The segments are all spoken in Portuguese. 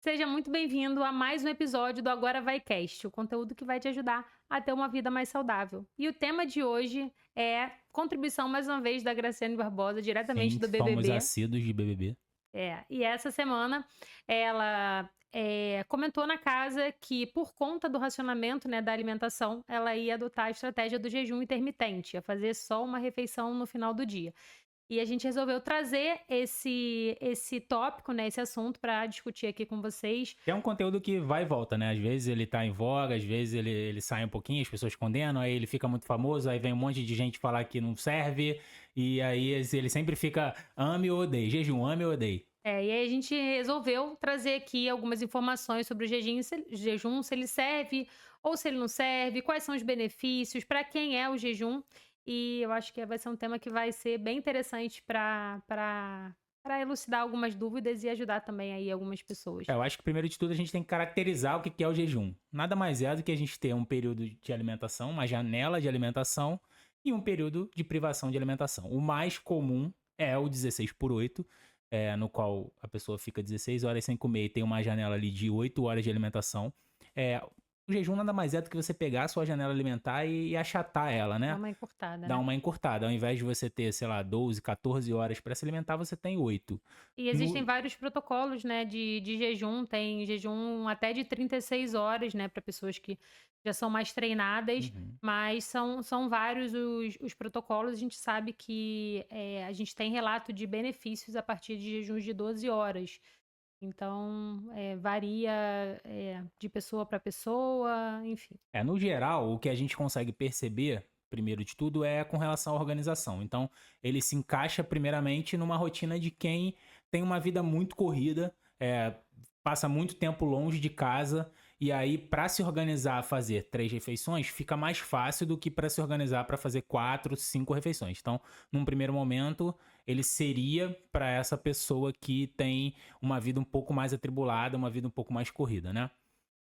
Seja muito bem-vindo a mais um episódio do Agora Vai Cast, o conteúdo que vai te ajudar a ter uma vida mais saudável. E o tema de hoje é contribuição, mais uma vez, da Graciane Barbosa, diretamente Sim, do somos BBB. assíduos de BBB. E essa semana ela comentou na casa que, por conta do racionamento, né, da alimentação, ela ia adotar a estratégia do jejum intermitente, ia fazer só uma refeição no final do dia. E a gente resolveu trazer esse tópico, né, esse assunto para discutir aqui com vocês. É um conteúdo que vai e volta, né? Às vezes ele tá em voga, às vezes ele sai um pouquinho, as pessoas condenam, aí ele fica muito famoso, aí vem um monte de gente falar que não serve, e aí ele sempre fica ame ou odeie, jejum, ame ou odeie. E aí a gente resolveu trazer aqui algumas informações sobre o jejum, se ele serve ou se ele não serve, quais são os benefícios, para quem é o jejum. E eu acho que vai ser um tema que vai ser bem interessante para elucidar algumas dúvidas e ajudar também aí algumas pessoas. Eu acho que primeiro de tudo a gente tem que caracterizar o que é o jejum. Nada mais é do que a gente ter um período de alimentação, uma janela de alimentação e um período de privação de alimentação. O mais comum é o 16 por 8, no qual a pessoa fica 16 horas sem comer e tem uma janela ali de 8 horas de alimentação. O jejum nada mais é do que você pegar a sua janela alimentar e achatar ela, Dá né? uma encurtada, Dar né? uma encurtada. Ao invés de você ter, sei lá, 12, 14 horas para se alimentar, você tem 8. E existem vários protocolos, né, de jejum. Tem jejum até de 36 horas, né, para pessoas que já são mais treinadas, Uhum. mas são vários os protocolos. A gente sabe que a gente tem relato de benefícios a partir de jejuns de 12 horas. Então, varia de pessoa para pessoa, enfim. No geral, o que a gente consegue perceber, primeiro de tudo, é com relação à organização. Então, ele se encaixa primeiramente numa rotina de quem tem uma vida muito corrida, passa muito tempo longe de casa, e aí, para se organizar a fazer 3 refeições, fica mais fácil do que para se organizar para fazer 4, 5 refeições. Então, num primeiro momento, ele seria para essa pessoa que tem uma vida um pouco mais atribulada, uma vida um pouco mais corrida, né?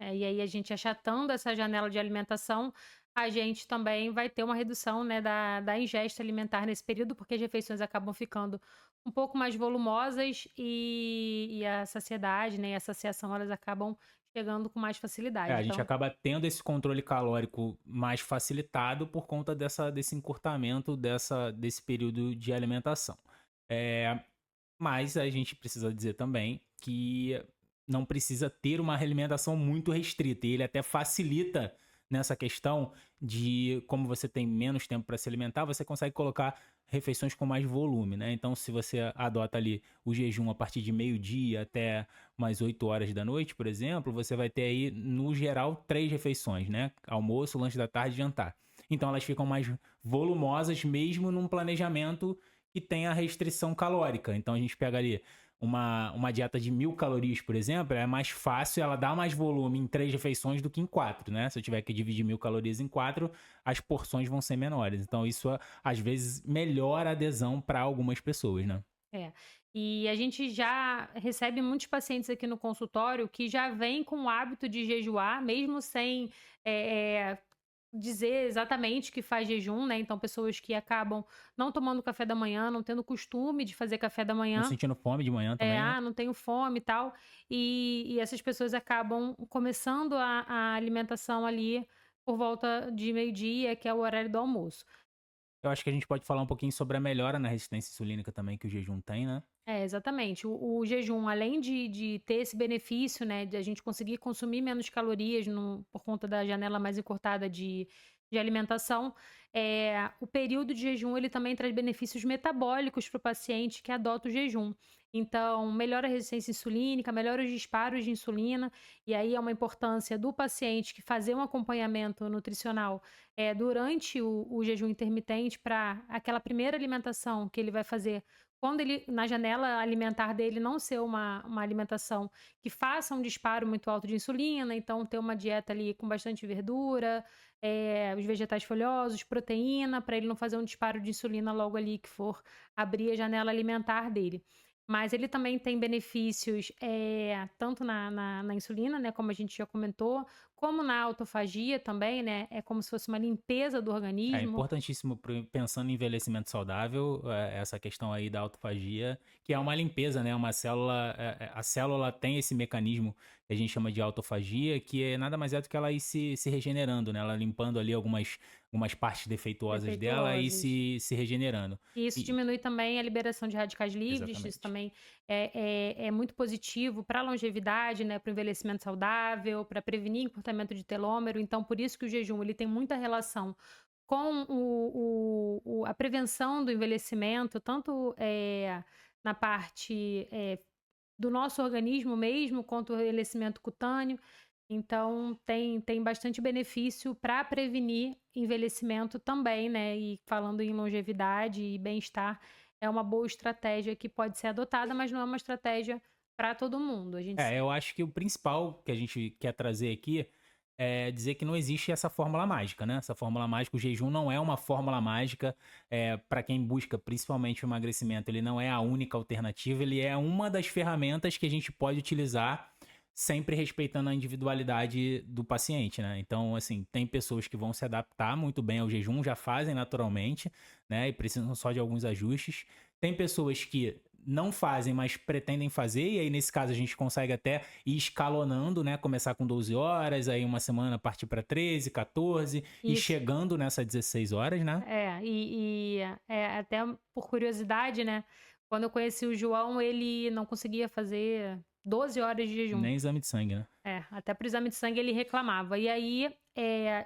E aí a gente achatando essa janela de alimentação, a gente também vai ter uma redução, né, da ingesta alimentar nesse período, porque as refeições acabam ficando um pouco mais volumosas e a saciedade, né, e a saciação, elas acabam chegando com mais facilidade. A gente Então, acaba tendo esse controle calórico mais facilitado por conta desse encurtamento desse período de alimentação. É, mas a gente precisa dizer também que não precisa ter uma alimentação muito restrita. E ele até facilita nessa questão de como você tem menos tempo para se alimentar, você consegue colocar refeições com mais volume, né? Então, se você adota ali o jejum a partir de meio-dia até umas 8 horas da noite, por exemplo, você vai ter aí, no geral, 3 refeições, né? Almoço, lanche da tarde e jantar. Então, elas ficam mais volumosas mesmo num planejamento que tem a restrição calórica. Então a gente pega ali uma dieta de 1.000 calorias, por exemplo, é mais fácil, ela dá mais volume em 3 refeições do que em 4, né? Se eu tiver que dividir 1.000 calorias em 4, as porções vão ser menores. Então isso às vezes melhora a adesão para algumas pessoas, né? é. E a gente já recebe muitos pacientes aqui no consultório que já vêm com o hábito de jejuar, mesmo sem eh, dizer exatamente que faz jejum, né, então pessoas que acabam não tomando café da manhã, não tendo costume de fazer café da Não manhã, sentindo fome de manhã também, né? não tenho fome e tal, e essas pessoas acabam começando a alimentação ali por volta de meio-dia, que é o horário do almoço. Eu acho que a gente pode falar um pouquinho sobre a melhora na resistência insulínica também que o jejum tem, né? Exatamente. O jejum, além de ter esse benefício, né, de a gente conseguir consumir menos calorias por conta da janela mais encurtada de alimentação, o período de jejum ele também traz benefícios metabólicos para o paciente que adota o jejum. Então, melhora a resistência insulínica, melhora os disparos de insulina, e aí é uma importância do paciente que fazer um acompanhamento nutricional durante o jejum intermitente para aquela primeira alimentação que ele vai fazer quando ele na janela alimentar dele não ser uma alimentação que faça um disparo muito alto de insulina, então ter uma dieta ali com bastante verdura, os vegetais folhosos, proteína, para ele não fazer um disparo de insulina logo ali que for abrir a janela alimentar dele. mas ele também tem benefícios, tanto na insulina, né, como a gente já comentou, como na autofagia também, né, é como se fosse uma limpeza do É organismo. importantíssimo pensando em envelhecimento saudável, essa questão aí da autofagia, que é uma limpeza, né? Uma célula, a célula tem esse mecanismo que a gente chama de autofagia, que é nada mais é do que ela ir se regenerando, né? Ela limpando ali algumas partes defeituosas dela e Defeituosas. se regenerando. E isso E, diminui também a liberação de radicais livres, isso exatamente. também é muito positivo para a longevidade, né, para o envelhecimento saudável, para prevenir encurtamento de telômero. Então, por isso que o jejum ele tem muita relação com a prevenção do envelhecimento, tanto na parte do nosso organismo mesmo, quanto o envelhecimento cutâneo. Então, tem bastante benefício para prevenir envelhecimento também, né? E falando em longevidade e bem-estar, é uma boa estratégia que pode ser adotada, mas não é uma estratégia para todo mundo. A gente Eu acho que o principal que a gente quer trazer aqui é dizer que não existe essa fórmula mágica, né? Essa fórmula mágica, o jejum não é uma fórmula mágica. Para quem busca principalmente o emagrecimento, ele não é a única alternativa, ele é uma das ferramentas que a gente pode utilizar sempre respeitando a individualidade do paciente, né? Então, assim, tem pessoas que vão se adaptar muito bem ao jejum, já fazem naturalmente, né? E precisam só de alguns ajustes. Tem pessoas que não fazem, mas pretendem fazer, e aí nesse caso a gente consegue até ir escalonando, né? Começar com 12 horas, aí uma semana partir para 13, 14 e isso. chegando nessa 16 horas, né? Até por curiosidade, né? Quando eu conheci o João, ele não conseguia fazer 12 horas de jejum. Nem exame de sangue, né? Até pro exame de sangue ele reclamava. E aí,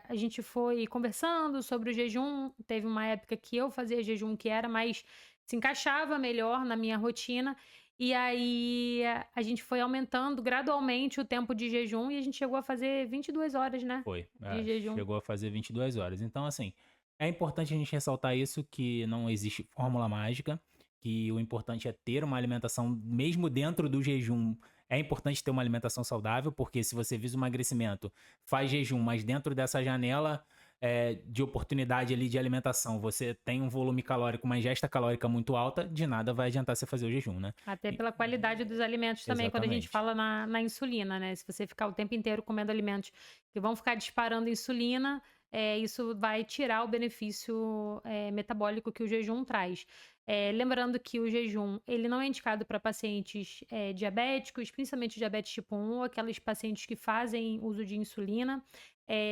a gente foi conversando sobre o jejum. Teve uma época que eu fazia jejum que era mais, se encaixava melhor na minha rotina. E aí, a gente foi aumentando gradualmente o tempo de jejum e a gente chegou a fazer 22 horas, né? Foi, De jejum. chegou a fazer 22 horas. Então, assim, é importante a gente ressaltar isso, que não existe fórmula mágica, que o importante é ter uma alimentação, mesmo dentro do jejum, é importante ter uma alimentação saudável, porque se você visa o emagrecimento, faz jejum, mas dentro dessa janela de oportunidade ali de alimentação, você tem um volume calórico, uma ingesta calórica muito alta, de nada vai adiantar você fazer o jejum, né? Até E- pela qualidade dos alimentos também, quando a gente exatamente. fala na insulina, né? Se você ficar o tempo inteiro comendo alimentos que vão ficar disparando insulina, isso vai tirar o benefício metabólico que o jejum traz. Lembrando que o jejum, ele não é indicado para pacientes diabéticos, principalmente diabetes tipo 1, ou aqueles pacientes que fazem uso de insulina,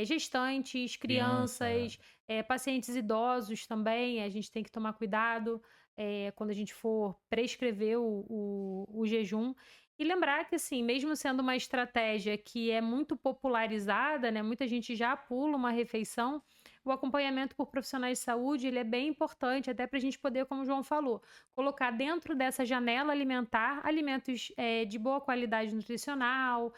gestantes, Criança, crianças, pacientes idosos também, a gente tem que tomar cuidado quando a gente for prescrever o jejum. E lembrar que, assim, mesmo sendo uma estratégia que é muito popularizada, né, muita gente já pula uma refeição, o acompanhamento por profissionais de saúde, ele é bem importante, até para a gente poder, como o João falou, colocar dentro dessa janela alimentar alimentos de boa qualidade nutricional,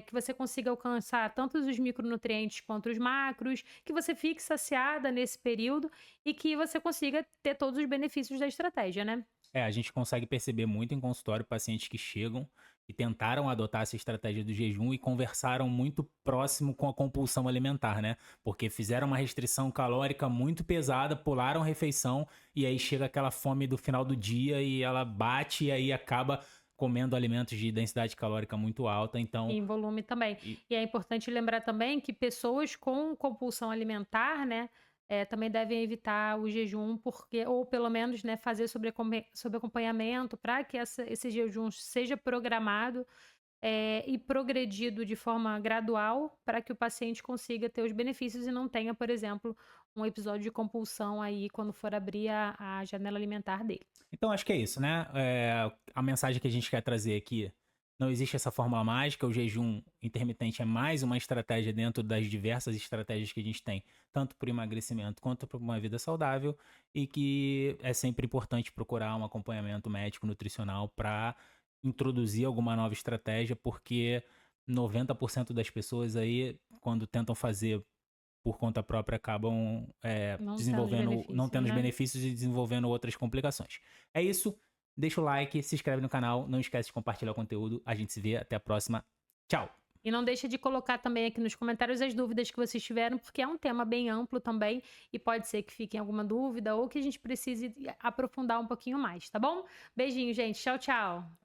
que você consiga alcançar tanto os micronutrientes quanto os macros, que você fique saciada nesse período e que você consiga ter todos os benefícios da estratégia, né. a gente consegue perceber muito em consultório pacientes que chegam e tentaram adotar essa estratégia do jejum e conversaram muito próximo com a compulsão alimentar, né? Porque fizeram uma restrição calórica muito pesada, pularam a refeição e aí chega aquela fome do final do dia e ela bate e aí acaba comendo alimentos de densidade calórica muito alta. Então, Em volume também. e- E é importante lembrar também que pessoas com compulsão alimentar, né, também devem evitar o jejum, porque ou pelo menos, né, fazer sobre acompanhamento para que esse jejum seja programado, e progredido de forma gradual, para que o paciente consiga ter os benefícios e não tenha, por exemplo, um episódio de compulsão aí quando for abrir a janela alimentar dele. então acho que é isso, né? A mensagem que a gente quer trazer aqui. Não existe essa fórmula mágica, o jejum intermitente é mais uma estratégia dentro das diversas estratégias que a gente tem, tanto para o emagrecimento quanto para uma vida saudável, e que é sempre importante procurar um acompanhamento médico, nutricional, para introduzir alguma nova estratégia, porque 90% das pessoas aí, quando tentam fazer por conta própria, acabam Não tendo os desenvolvendo, não benefícios, tendo os né? benefícios e desenvolvendo outras complicações. É isso. Deixa o like, se inscreve no canal, não esquece de compartilhar o conteúdo. A gente se vê, até a próxima. Tchau! E não deixa de colocar também aqui nos comentários as dúvidas que vocês tiveram, porque é um tema bem amplo também e pode ser que fique alguma dúvida ou que a gente precise aprofundar um pouquinho mais, tá bom? Beijinho, gente. Tchau, tchau.